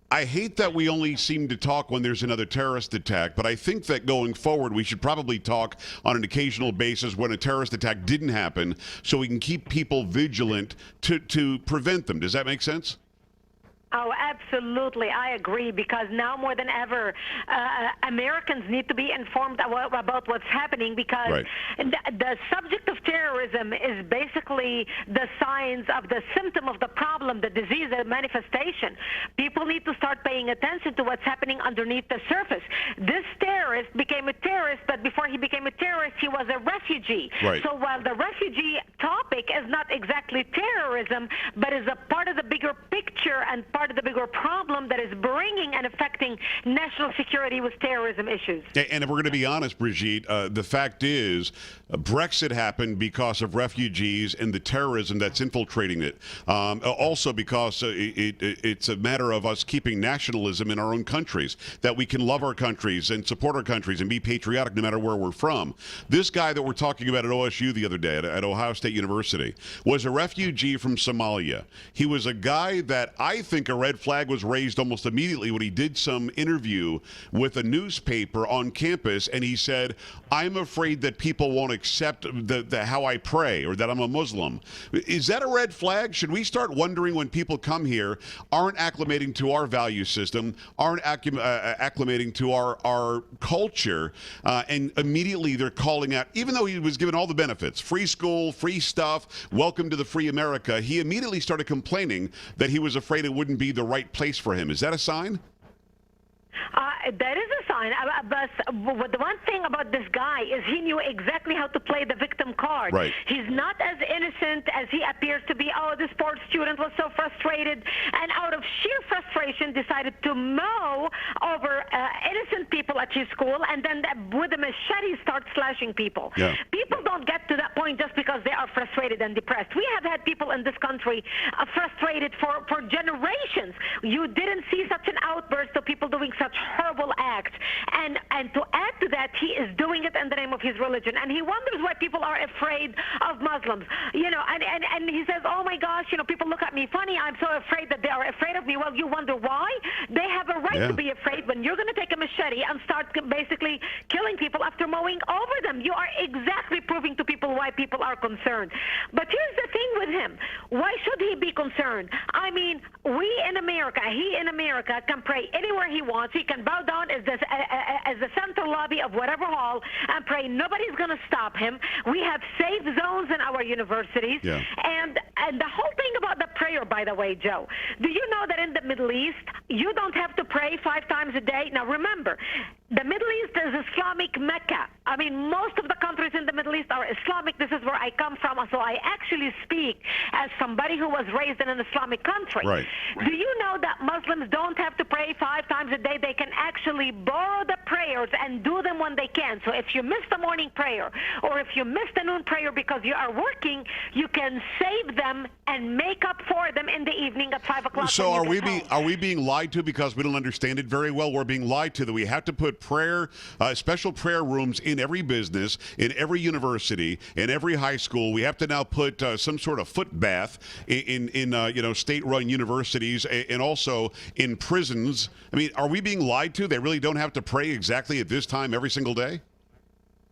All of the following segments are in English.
I hate that we only seem to talk when there's another terrorist attack, but I think that going forward, we should probably talk on an occasional basis when a terrorist attack didn't happen so we can keep people vigilant to prevent them. Does that make sense? Oh, absolutely. I agree, because now more than ever, Americans need to be informed about what's happening, because Right. the subject of terrorism is basically the signs of the symptom of the problem, the disease, the manifestation. People need to start paying attention to what's happening underneath the surface. This terrorist became a terrorist, but before he became a terrorist, he was a refugee. Right. So while the refugee topic is not exactly terrorism, but is a part of the bigger picture and part of the bigger problem that is bringing and affecting national security with terrorism issues. And if we're going to be honest, Brigitte, the fact is Brexit happened because of refugees and the terrorism that's infiltrating it. Also because it's a matter of us keeping nationalism in our own countries, that we can love our countries and support our countries and be patriotic no matter where we're from. This guy that we're talking about at OSU the other day, at Ohio State University, was a refugee from Somalia. He was a guy that I think a red flag was raised almost immediately when he did some interview with a newspaper on campus, and he said, "I'm afraid that people won't accept how I pray, or that I'm a Muslim." Is that a red flag? Should we start wondering when people come here, aren't acclimating to our value system, aren't acclimating to our culture, and immediately they're calling out, even though he was given all the benefits, free school, free stuff, welcome to the free America, he immediately started complaining that he was afraid it wouldn't be the right place for him. Is that a sign? That is a sign. But the one thing about this guy is he knew exactly how to play the victim card. Right. He's not as innocent as he appears to be. Oh, this poor student was so frustrated, and out of sheer frustration decided to mow over innocent people at his school, and then with a machete start slashing people. Yeah. People don't get to that point just because they are frustrated and depressed. We have had people in this country frustrated for generations. You didn't see such an outburst of people doing such horrible acts, and to add to that, he is doing it in the name of his religion, and he wonders why people are afraid of Muslims. And he says, "Oh my gosh, people look at me funny. I'm so afraid that they are afraid of me." Well, you wonder why. They have a right to be afraid when you're going to take a machete and start basically killing people after mowing over them. You are exactly proving to people why people are concerned. But here's the thing with him: why should he be concerned? I mean, he in America can pray anywhere he wants. He can bow down as the central lobby of whatever hall and pray. Nobody's going to stop him. We have safe zones in our universities. Yeah. And the whole thing about the prayer, by the way, Joe, do you know that in the Middle East, you don't have to pray 5 times a day? Now, remember, the Middle East is Islamic Mecca. I mean, most of the countries in the Middle East are Islamic. This is where I come from, so I actually speak as somebody who was raised in an Islamic country. Right. Do you know that Muslims don't have to pray 5 times a day? They can actually borrow the prayers and do them when they can. So if you miss the morning prayer, or if you miss the noon prayer because you are working, you can save them and make up for them in the evening at 5 o'clock. So are we being lied to because we don't understand it very well? We're being lied to that we have to put prayer, special prayer rooms in every business, in every university, in every high school. We have to now put some sort of foot bath in state-run universities and also in prisons. I mean, are we being lied to? They really don't have to pray exactly at this time every single day?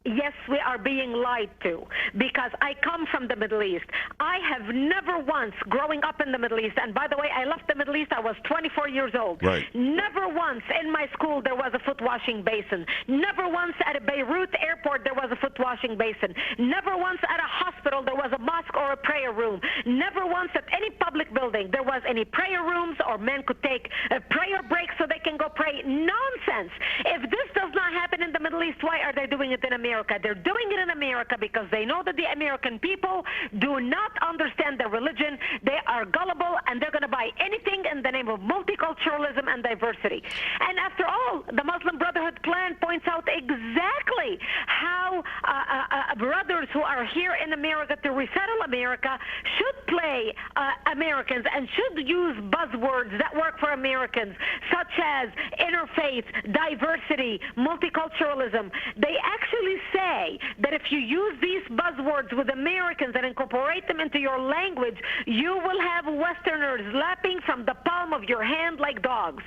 Yes, we are being lied to, because I come from the Middle East. I have never once, growing up in the Middle East, and by the way, I left the Middle East, I was 24 years old. Right. Never once in my school there was a foot washing basin. Never once at a Beirut airport there was a foot washing basin. Never once at a hospital there was a mosque or a prayer room. Never once at any public building there was any prayer rooms, or men could take a prayer break so they can go pray. Nonsense. If this does not happen in the Middle East, why are they doing it in America? They're doing it in America because they know that the American people do not understand their religion. They are gullible, and they're going to buy anything in the name of multiculturalism and diversity. And after all, the Muslim Brotherhood plan points out exactly how brothers who are here in America to resettle America should play Americans and should use buzzwords that work for Americans, such as interfaith, diversity, multiculturalism. They actually say that if you use these buzzwords with Americans and incorporate them into your language, you will have Westerners lapping from the palm of your hand like dogs.